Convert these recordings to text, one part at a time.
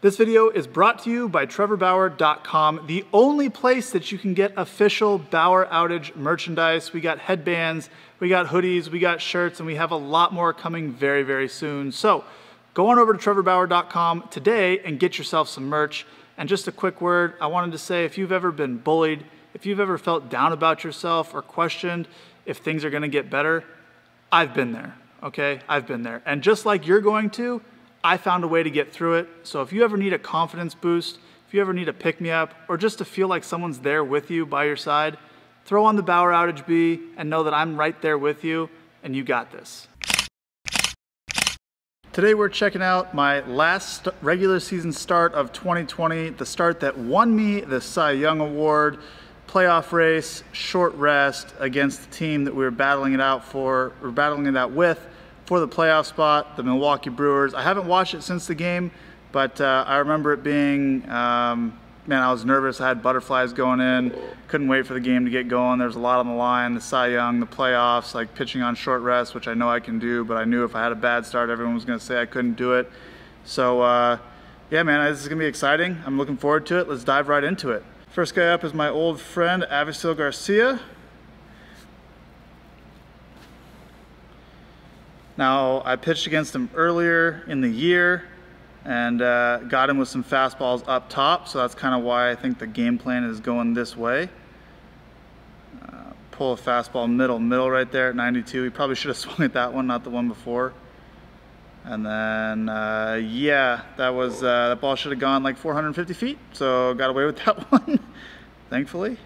This video is brought to you by TrevorBauer.com, the only place that you can get official Bauer Outage merchandise. We got headbands, we got hoodies, we got shirts, and we have a lot more coming very, very soon. So go on over to TrevorBauer.com today and get yourself some merch. And just a quick word, I wanted to say, if you've ever been bullied, if you've ever felt down about yourself or questioned if things are gonna get better, I've been there, okay? I've been there. And just like you're going to, I found a way to get through it. So if you ever need a confidence boost, if you ever need a pick-me-up, or just to feel like someone's there with you by your side, throw on the Bauer Outage B and know that I'm right there with you and you got this. Today we're checking out my last regular season start of 2020, the start that won me the Cy Young Award, playoff race, short rest against the team that we were battling it out with for the playoff spot, the Milwaukee Brewers. I haven't watched it since the game, but I remember it being, man, I was nervous. I had butterflies going in, couldn't wait for the game to get going. There's a lot on the line, the Cy Young, the playoffs, like pitching on short rest, which I know I can do, but I knew if I had a bad start, everyone was gonna say I couldn't do it. So yeah, man, this is gonna be exciting. I'm looking forward to it. Let's dive right into it. First guy up is my old friend, Avisail Garcia. Now, I pitched against him earlier in the year and got him with some fastballs up top, so that's kind of why I think the game plan is going this way. Pull a fastball middle right there at 92. He probably should have swung at that one, not the one before. And then, yeah, that ball should have gone like 450 feet, so got away with that one, thankfully.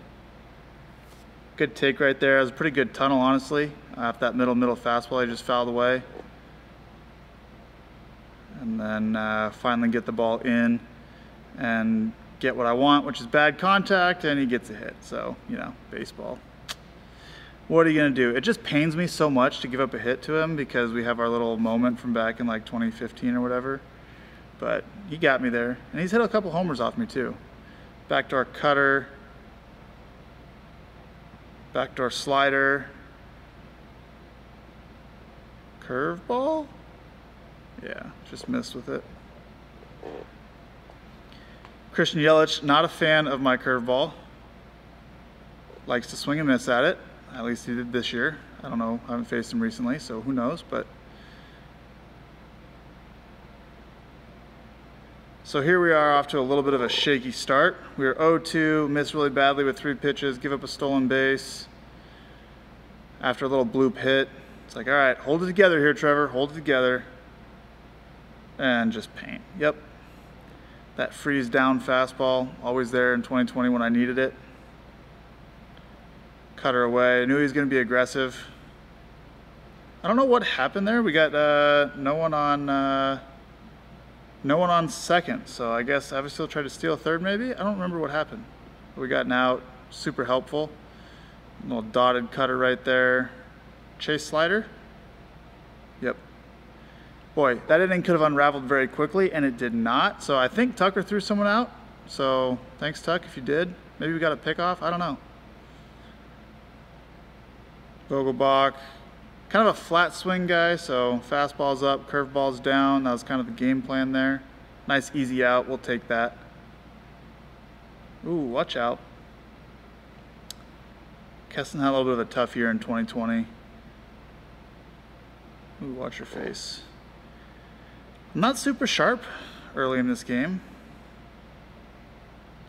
Good take right there. It was a pretty good tunnel, honestly. After that middle fastball, I just fouled away. And then finally get the ball in and get what I want, which is bad contact, and he gets a hit. So, you know, baseball. What are you gonna do? It just pains me so much to give up a hit to him because we have our little moment from back in like 2015 or whatever. But he got me there. And he's hit a couple homers off me too. Backdoor cutter. Backdoor slider. Curveball? Yeah, just missed with it. Christian Yelich, not a fan of my curveball. Likes to swing and miss at it. At least he did this year. I don't know, I haven't faced him recently, so who knows, but. So here we are off to a little bit of a shaky start. We were 0-2, missed really badly with 3 pitches, give up a stolen base. After a little bloop hit, it's like, all right, hold it together here, Trevor, hold it together. And just paint, yep. That freeze down fastball, always there in 2020 when I needed it. Cutter away, I knew he was gonna be aggressive. I don't know what happened there. We got no one on second, so I guess Avisail tried to steal third maybe? I don't remember what happened. But we got an out, super helpful. Little dotted cutter right there. Chase slider? Yep. Boy, that inning could have unraveled very quickly, and it did not. So I think Tucker threw someone out. So thanks, Tuck, if you did. Maybe we got a pickoff, I don't know. Vogelbach, kind of a flat swing guy, so fastball's up, curveball's down. That was kind of the game plan there. Nice easy out, we'll take that. Ooh, watch out. Keston had a little bit of a tough year in 2020. Ooh, watch your face. I'm not super sharp early in this game.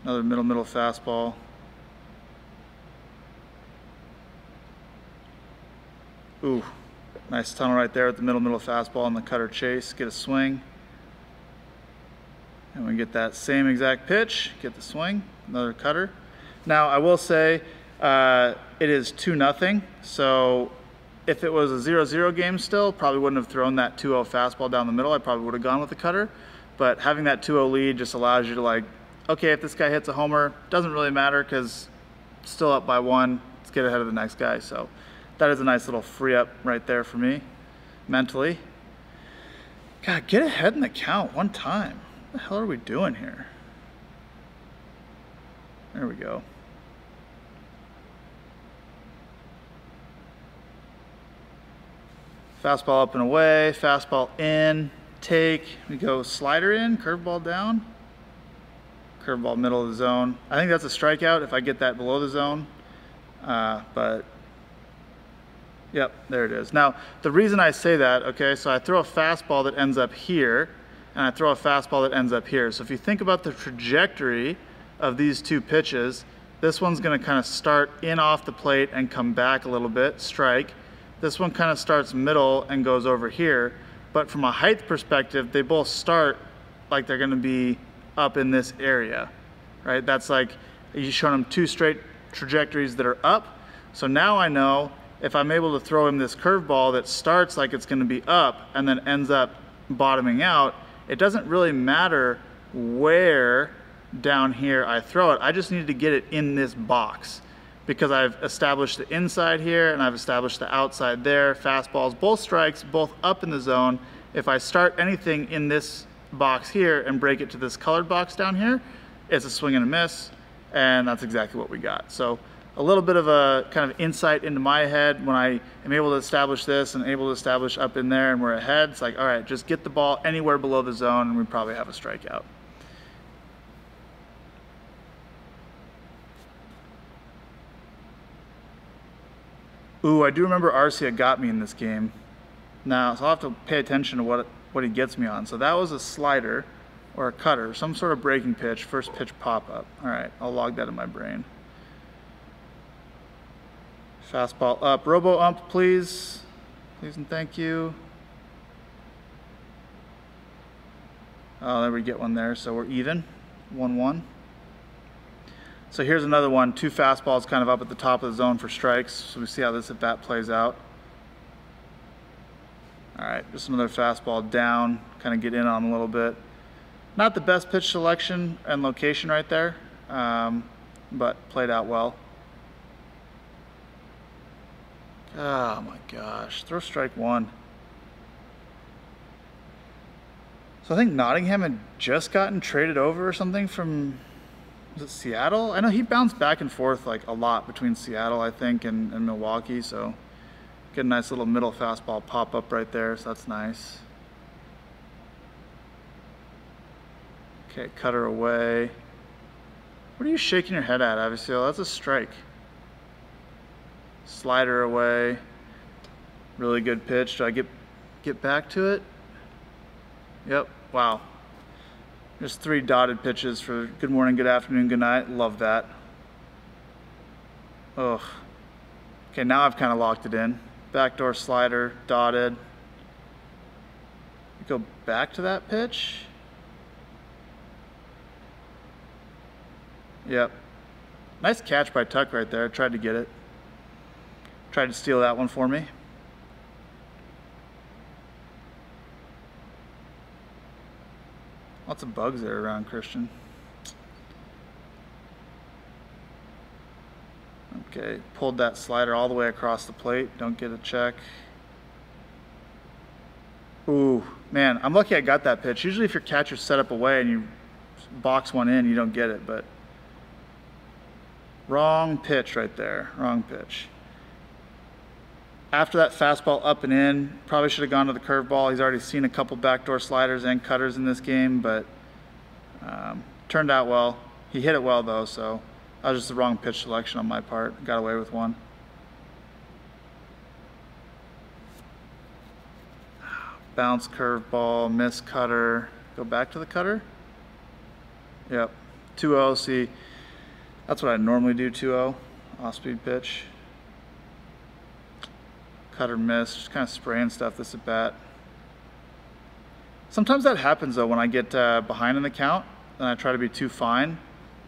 Another middle fastball. Ooh, nice tunnel right there at the middle fastball and the cutter chase. Get a swing. And we get that same exact pitch, get the swing, another cutter. Now, I will say, it is 2-0, so if it was a 0-0 game still, probably wouldn't have thrown that 2-0 fastball down the middle. I probably would have gone with the cutter, but having that 2-0 lead just allows you to, like, okay, if this guy hits a homer, doesn't really matter because still up by 1, let's get ahead of the next guy. So that is a nice little free up right there for me, mentally. God, get ahead in the count one time. What the hell are we doing here? There we go. Fastball up and away, fastball in, take, we go slider in, curveball down. Curveball middle of the zone. I think that's a strikeout if I get that below the zone. But yep, there it is. Now, the reason I say that, okay, so I throw a fastball that ends up here, and I throw a fastball that ends up here. So if you think about the trajectory of these two pitches, this one's gonna kind of start in off the plate and come back a little bit, strike. This one kind of starts middle and goes over here. But from a height perspective, they both start like they're gonna be up in this area, right? That's like, you've shown them two straight trajectories that are up. So now I know if I'm able to throw him this curveball that starts like it's gonna be up and then ends up bottoming out, it doesn't really matter where down here I throw it. I just need to get it in this box because I've established the inside here and I've established the outside there. Fastballs, both strikes, both up in the zone. If I start anything in this box here and break it to this colored box down here, it's a swing and a miss, and that's exactly what we got. So a little bit of a kind of insight into my head when I am able to establish this and able to establish up in there and we're ahead. It's like, all right, just get the ball anywhere below the zone and we probably have a strikeout. Ooh, I do remember Arcia got me in this game. Now, so I'll have to pay attention to what he gets me on. So that was a slider or a cutter, some sort of breaking pitch, first pitch pop-up. All right, I'll log that in my brain. Fastball up. Robo-ump, please. Please and thank you. Oh, there we get one there. So we're even, 1-1. So here's another one, two fastballs kind of up at the top of the zone for strikes. So we see how this at bat plays out. All right, just another fastball down, kind of get in on a little bit. Not the best pitch selection and location right there, but played out well. Oh my gosh, throw strike one. So I think Nottingham had just gotten traded over or something from, was it Seattle? I know he bounced back and forth like a lot between Seattle, I think, and Milwaukee, so get a nice little middle fastball pop up right there, so that's nice. Okay, cutter away. What are you shaking your head at, Avicio? That's a strike. Slider away. Really good pitch. Do I get back to it? Yep, wow. There's 3 dotted pitches for good morning, good afternoon, good night. Love that. Ugh. Okay, now I've kind of locked it in. Backdoor slider, dotted. Go back to that pitch. Yep. Nice catch by Tuck right there. Tried to get it. Tried to steal that one for me. Lots of bugs there around, Christian. Okay, pulled that slider all the way across the plate. Don't get a check. Ooh, man, I'm lucky I got that pitch. Usually if your catcher's set up away and you box one in, you don't get it, but wrong pitch right there, wrong pitch. After that fastball up and in, probably should have gone to the curveball. He's already seen a couple backdoor sliders and cutters in this game, but turned out well. He hit it well though, so that was just the wrong pitch selection on my part. Got away with one. Bounce curveball, miss cutter. Go back to the cutter. Yep, 2-0. See, that's what I normally do, 2-0. Off-speed pitch. Cutter miss, just kind of spraying stuff this at bat. Sometimes that happens though when I get behind in the count and I try to be too fine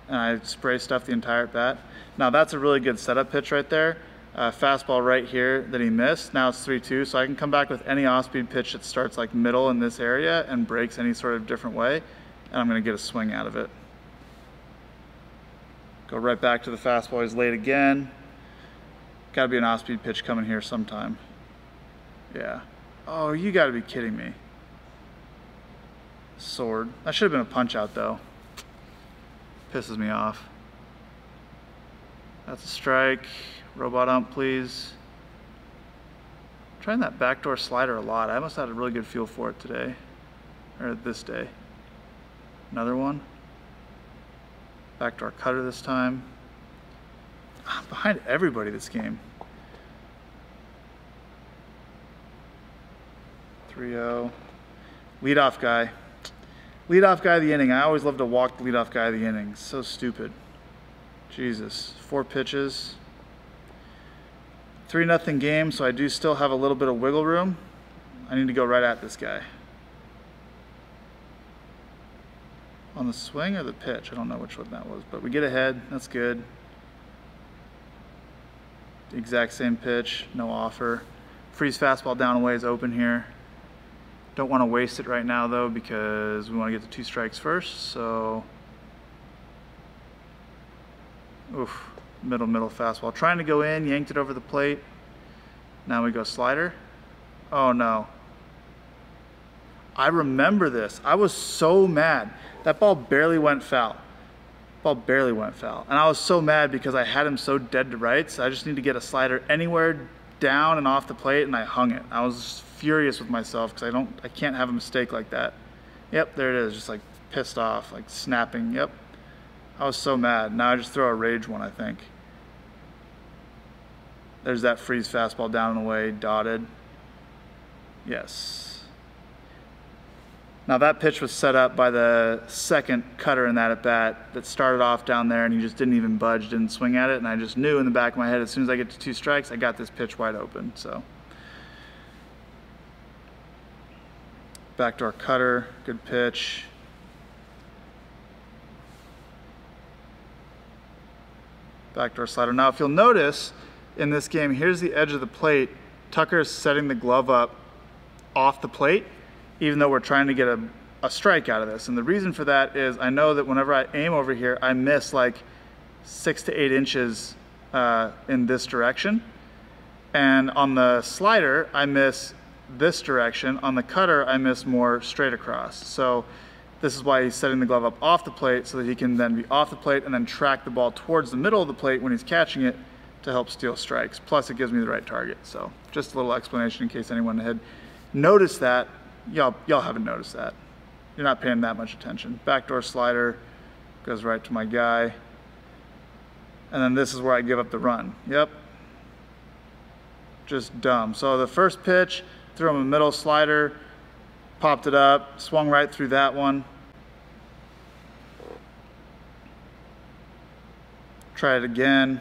and I spray stuff the entire at bat. Now that's a really good setup pitch right there. Fastball right here that he missed. Now it's 3-2, so I can come back with any off-speed pitch that starts like middle in this area and breaks any sort of different way, and I'm gonna get a swing out of it. Go right back to the fastball. He's late again. Got to be an off-speed pitch coming here sometime. Yeah. Oh, you got to be kidding me. Sword. That should have been a punch out though. Pisses me off. That's a strike. Robot ump, please. I'm trying that backdoor slider a lot. I must have had a really good feel for it today. Or this day. Another one. Backdoor cutter this time. I'm behind everybody this game. 3-0. Leadoff guy. Leadoff guy of the inning. I always love to walk the leadoff guy of the inning. So stupid. Jesus. 4 pitches. 3-0 game, so I do still have a little bit of wiggle room. I need to go right at this guy. On the swing or the pitch? I don't know which one that was, but we get ahead. That's good. The exact same pitch, no offer. Freeze fastball down and away is open here. Don't want to waste it right now though because we want to get the 2 strikes first, so. Oof, middle fastball. Trying to go in, yanked it over the plate. Now we go slider. Oh no. I remember this. I was so mad. That ball barely went foul. Ball barely went foul. And I was so mad because I had him so dead to rights. I just need to get a slider anywhere down and off the plate, and I hung it. I was furious with myself because I can't have a mistake like that. Yep, there it is. Just like pissed off, like snapping. Yep. I was so mad. Now I just throw a rage one, I think. There's that freeze fastball down and away, dotted. Yes. Now that pitch was set up by the second cutter in that at bat that started off down there, and he just didn't even budge, didn't swing at it, and I just knew in the back of my head as soon as I get to 2 strikes, I got this pitch wide open. So backdoor cutter, good pitch. Backdoor slider. Now if you'll notice in this game, here's the edge of the plate. Tucker's setting the glove up off the plate, even though we're trying to get a strike out of this. And the reason for that is I know that whenever I aim over here, I miss like 6 to 8 inches in this direction. And on the slider, I miss this direction. On the cutter, I miss more straight across. So this is why he's setting the glove up off the plate so that he can then be off the plate and then track the ball towards the middle of the plate when he's catching it to help steal strikes. Plus it gives me the right target. So just a little explanation in case anyone had noticed that. Y'all haven't noticed that. You're not paying that much attention. Backdoor slider goes right to my guy. And then this is where I give up the run. Yep. Just dumb. So the first pitch, threw him a middle slider, popped it up, swung right through that one. Try it again.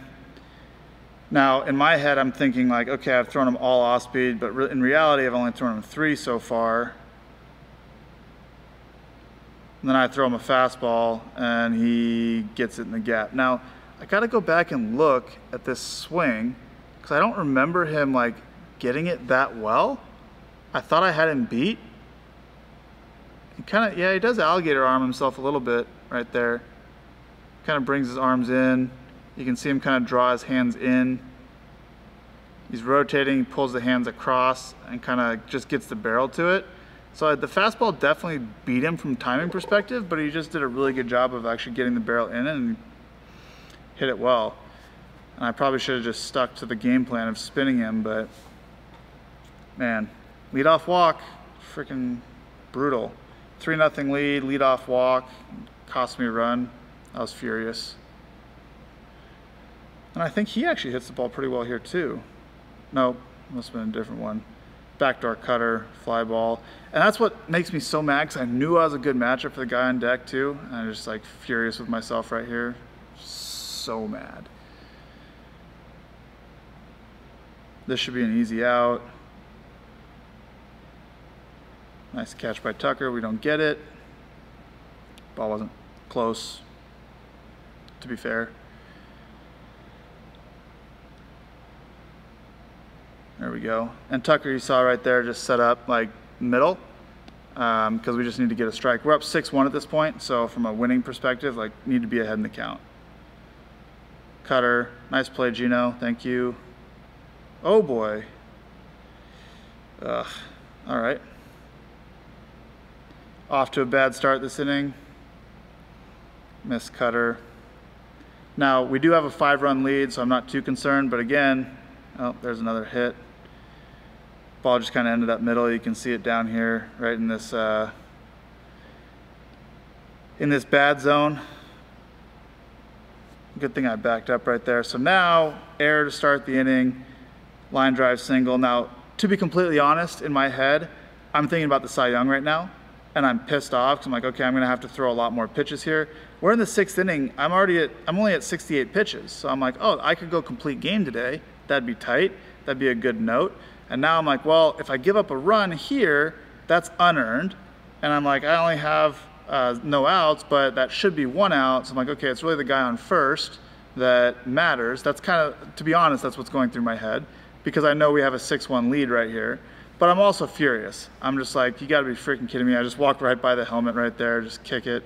Now, in my head, I'm thinking like, okay, I've thrown them all off speed, but in reality, I've only thrown them 3 so far. And then I throw him a fastball, and he gets it in the gap. Now, I got to go back and look at this swing, because I don't remember him like getting it that well. I thought I had him beat. He kind of, yeah, he does alligator arm himself a little bit right there. Kind of brings his arms in. You can see him kind of draw his hands in. He's rotating, he pulls the hands across and kind of just gets the barrel to it. So the fastball definitely beat him from timing perspective, but he just did a really good job of actually getting the barrel in and hit it well. And I probably should have just stuck to the game plan of spinning him, but man, leadoff walk, freaking brutal. 3-0 lead, leadoff walk, cost me a run. I was furious. And I think he actually hits the ball pretty well here too. Nope, must have been a different one. Backdoor cutter, fly ball. And that's what makes me so mad, because I knew I was a good matchup for the guy on deck too. And I'm just like furious with myself right here. So mad. This should be an easy out. Nice catch by Tucker, we don't get it. Ball wasn't close, to be fair. There we go. And Tucker, you saw right there, just set up like middle, because we just need to get a strike. We're up 6-1 at this point, so from a winning perspective, like need to be ahead in the count. Cutter, nice play, Gino, thank you. Oh boy. Ugh, all right. Off to a bad start this inning. Missed cutter. Now, we do have a 5-run lead, so I'm not too concerned, but again, oh, there's another hit. Ball just kind of ended up middle. You can see it down here, right in this bad zone. Good thing I backed up right there. So now, air to start the inning, line drive single. Now, to be completely honest, in my head, I'm thinking about the Cy Young right now, and I'm pissed off because I'm like, okay, I'm gonna have to throw a lot more pitches here. We're in the 6th inning. I'm only at 68 pitches. So I'm like, oh, I could go complete game today. That'd be tight. That'd be a good note. And now I'm like, well, if I give up a run here, that's unearned. And I'm like, I only have no outs, but that should be 1 out. So I'm like, okay, it's really the guy on first that matters. That's kind of, to be honest, that's what's going through my head, because I know we have a 6-1 lead right here. But I'm also furious. I'm just like, you gotta be freaking kidding me. I just walked right by the helmet right there, just kick it.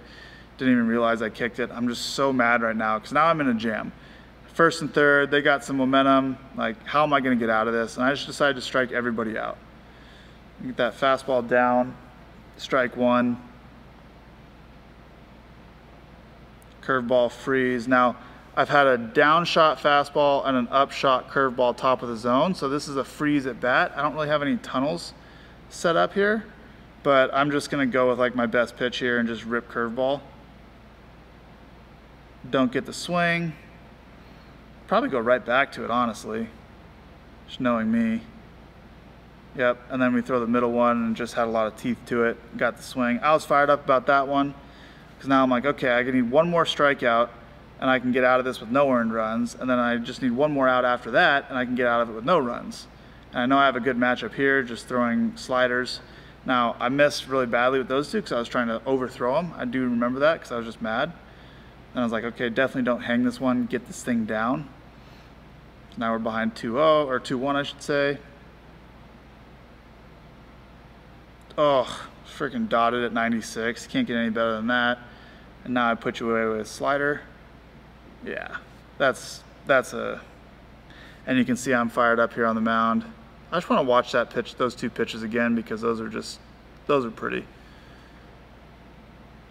Didn't even realize I kicked it. I'm just so mad right now because now I'm in a jam. 1st and 3rd, they got some momentum. Like, how am I gonna get out of this? And I just decided to strike everybody out. Get that fastball down, strike 1. Curveball freeze. Now, I've had a down shot fastball and an up shot curveball top of the zone. So this is a freeze at bat. I don't really have any tunnels set up here, but I'm just gonna go with like my best pitch here and just rip curveball. Don't get the swing. Probably go right back to it, honestly. Just knowing me. Yep, and then we throw the middle one and just had a lot of teeth to it. Got the swing. I was fired up about that one because now I'm like, okay, I need 1 more strikeout and I can get out of this with no earned runs. And then I just need 1 more out after that and I can get out of it with no runs. And I know I have a good matchup here, just throwing sliders. Now, I missed really badly with those two because I was trying to overthrow them. I do remember that because I was just mad. And I was like, okay, definitely don't hang this one, get this thing down. So now we're behind 2-0, or 2-1, I should say. Oh, freaking dotted at 96. Can't get any better than that. And now I put you away with a slider. Yeah, that's a, and you can see I'm fired up here on the mound. I just want to watch that pitch, those 2 pitches again, because those are pretty.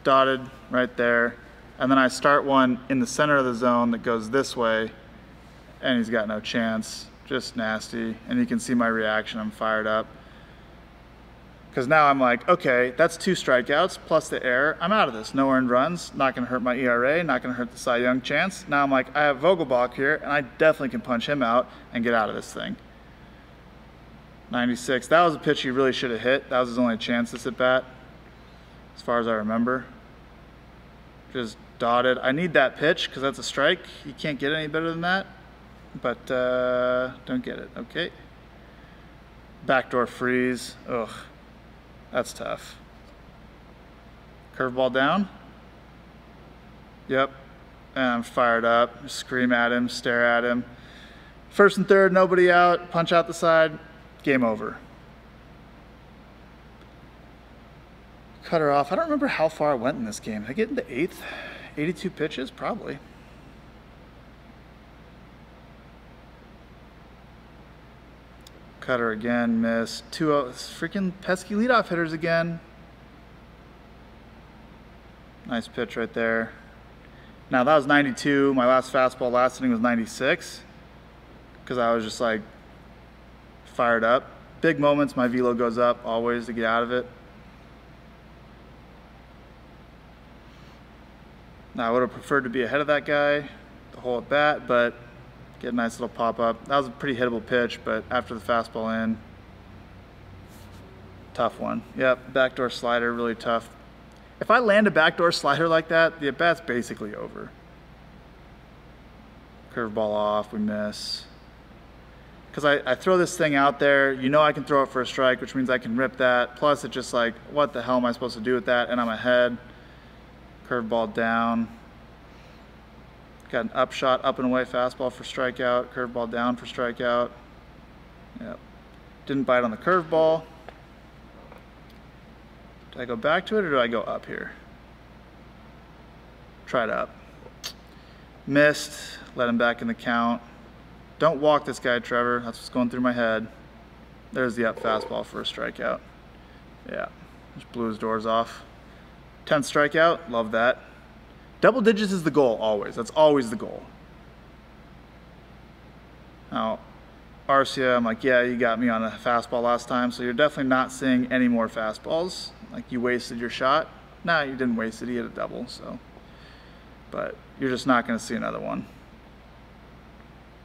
Dotted right there. And then I start one in the center of the zone that goes this way, and he's got no chance. Just nasty. And you can see my reaction. I'm fired up. Because now I'm like, okay, that's 2 strikeouts plus the error. I'm out of this. No earned runs. Not going to hurt my ERA. Not going to hurt the Cy Young chance. Now I'm like, I have Vogelbach here, and I definitely can punch him out and get out of this thing. 96. That was a pitch he really should have hit. That was his only chance this at bat, as far as I remember. Just dotted. I need that pitch because that's a strike. You can't get any better than that. But don't get it. Okay. Backdoor freeze. Ugh. That's tough. Curveball down. Yep. And I'm fired up. Scream at him, stare at him. 1st and 3rd, nobody out. Punch out the side. Game over. Cut her off. I don't remember how far I went in this game. Did I get into 8th? 82 pitches? Probably. Cutter again, missed. 2-0, freaking pesky leadoff hitters again. Nice pitch right there. Now that was 92. My last fastball last inning was 96. Because I was just like fired up. Big moments, my velo goes up always to get out of it. Now I would have preferred to be ahead of that guy the whole at bat, but get a nice little pop-up. That was a pretty hittable pitch, but after the fastball in, tough one. Yep, backdoor slider, really tough. If I land a backdoor slider like that, the at-bat's basically over. Curveball off, we miss. Because I throw this thing out there, you know I can throw it for a strike, which means I can rip that. Plus it's just like, what the hell am I supposed to do with that? And I'm ahead. Curveball down. Got an up shot, up and away fastball for strikeout, curveball down for strikeout. Yep. Didn't bite on the curveball. Do I go back to it or do I go up here? Try it up. Missed, let him back in the count. Don't walk this guy, Trevor. That's what's going through my head. There's the up fastball for a strikeout. Yeah, just blew his doors off. 10th strikeout, love that. Double digits is the goal, always. That's always the goal. Now, Arcia, I'm like, yeah, you got me on a fastball last time, so you're definitely not seeing any more fastballs. Like, you wasted your shot. Nah, you didn't waste it. He hit a double, so. but you're just not going to see another one.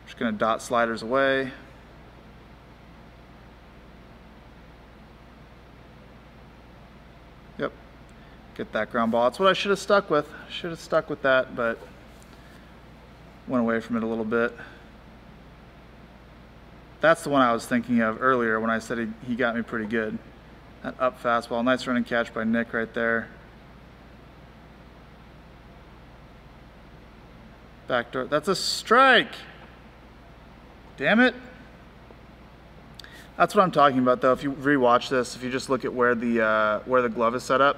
Just going to dot sliders away. Yep, get that ground ball. That's what I should have stuck with. Should have stuck with that, but went away from it a little bit. That's the one I was thinking of earlier when I said he got me pretty good. That up fastball, nice running catch by Nick right there. Backdoor, that's a strike. Damn it. That's what I'm talking about though. If you rewatch this, if you just look at where the glove is set up.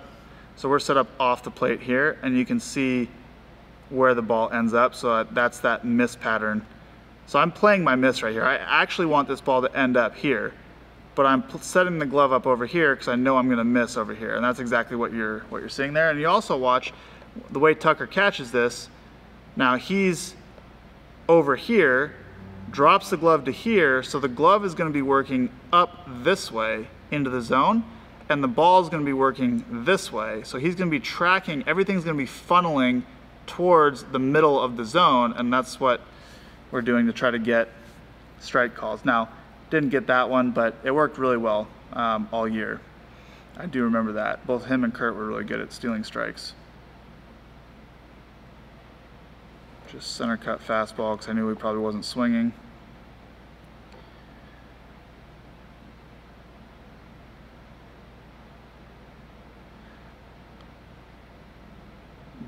So we're set up off the plate here, and you can see where the ball ends up. So that's that miss pattern. So I'm playing my miss right here. I actually want this ball to end up here, but I'm setting the glove up over here because I know I'm going to miss over here, and that's exactly what you're seeing there. And you also watch the way Tucker catches this. Now he's over here, drops the glove to here, so the glove is going to be working up this way into the zone, and the ball is going to be working this way. So he's going to be tracking, everything's going to be funneling towards the middle of the zone, and that's what we're doing to try to get strike calls. Now, didn't get that one, but it worked really well all year. I do remember that. Both him and Kurt were really good at stealing strikes. Just center cut fastball because I knew he probably wasn't swinging.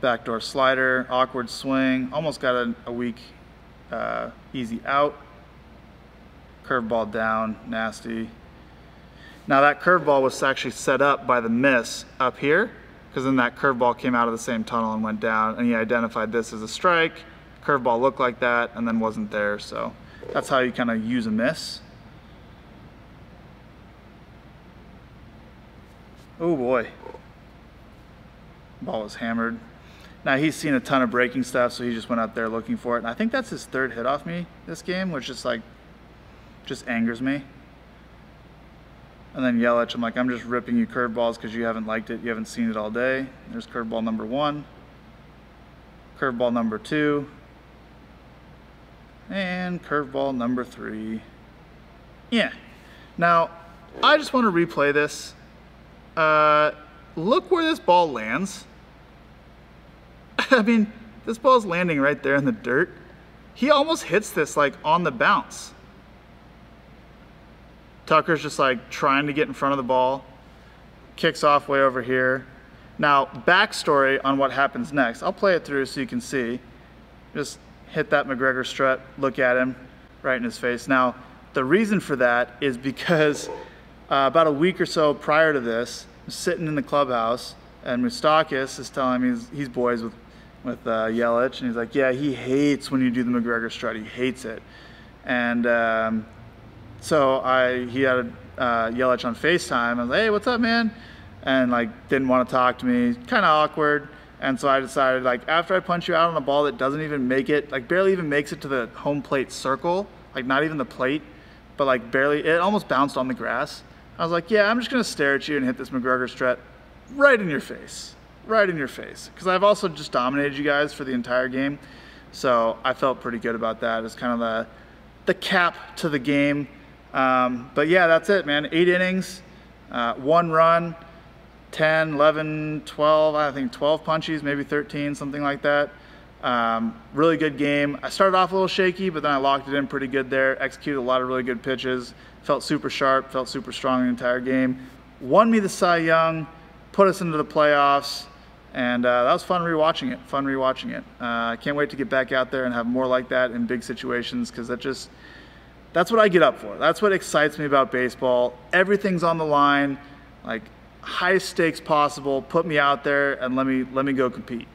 Backdoor slider, awkward swing, almost got a weak easy out. Curveball down, nasty. Now that curveball was actually set up by the miss up here, because then that curveball came out of the same tunnel and went down, and he identified this as a strike. Curveball looked like that and then wasn't there, so that's how you kind of use a miss. Oh boy. Ball was hammered. Now he's seen a ton of breaking stuff, so he just went out there looking for it. And I think that's his third hit off me this game, which is like, just angers me. And then Yelich, I'm like, I'm just ripping you curveballs because you haven't liked it, you haven't seen it all day. There's curveball number 1, curveball number 2, and curveball number 3. Yeah. Now, I just want to replay this. Look where this ball lands. I mean, this ball's landing right there in the dirt. He almost hits this like on the bounce. Tucker's just like trying to get in front of the ball. Kicks off way over here. Now, backstory on what happens next. I'll play it through so you can see. Just hit that McGregor strut, look at him right in his face. Now, the reason for that is because about a week or so prior to this, I'm sitting in the clubhouse, and Moustakis is telling me he's boys with Yelich, and he's like, yeah, he hates when you do the McGregor strut. He hates it. And so he had Yelich on FaceTime. I was like, hey, what's up, man? And like didn't want to talk to me, kind of awkward. And so I decided, like, after I punch you out on a ball that doesn't even make it, like barely even makes it to the home plate circle, like not even the plate, but like barely, it almost bounced on the grass. I was like, yeah, I'm just gonna stare at you and hit this McGregor strut right in your face. Right in your face. Because I've also just dominated you guys for the entire game. So I felt pretty good about that. It's kind of the cap to the game. But yeah, that's it, man. 8 innings, 1 run, 10, 11, 12, I think 12 punchies, maybe 13, something like that. Really good game. I started off a little shaky, but then I locked it in pretty good there. Executed a lot of really good pitches. Felt super sharp, felt super strong the entire game. Won me the Cy Young, put us into the playoffs. And that was fun rewatching it, I can't wait to get back out there and have more like that in big situations, because that's what I get up for. That's what excites me about baseball. Everything's on the line, like highest stakes possible. Put me out there and let me go compete.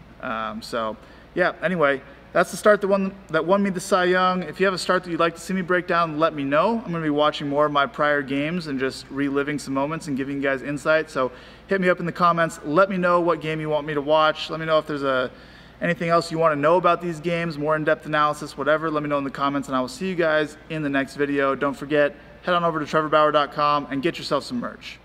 So yeah, anyway, that's the start that won me the Cy Young. If you have a start that you'd like to see me break down, let me know. I'm gonna be watching more of my prior games and just reliving some moments and giving you guys insight. So hit me up in the comments. Let me know what game you want me to watch. Let me know if there's anything else you want to know about these games, more in-depth analysis, whatever. Let me know in the comments, and I will see you guys in the next video. Don't forget, head on over to trevorbauer.com and get yourself some merch.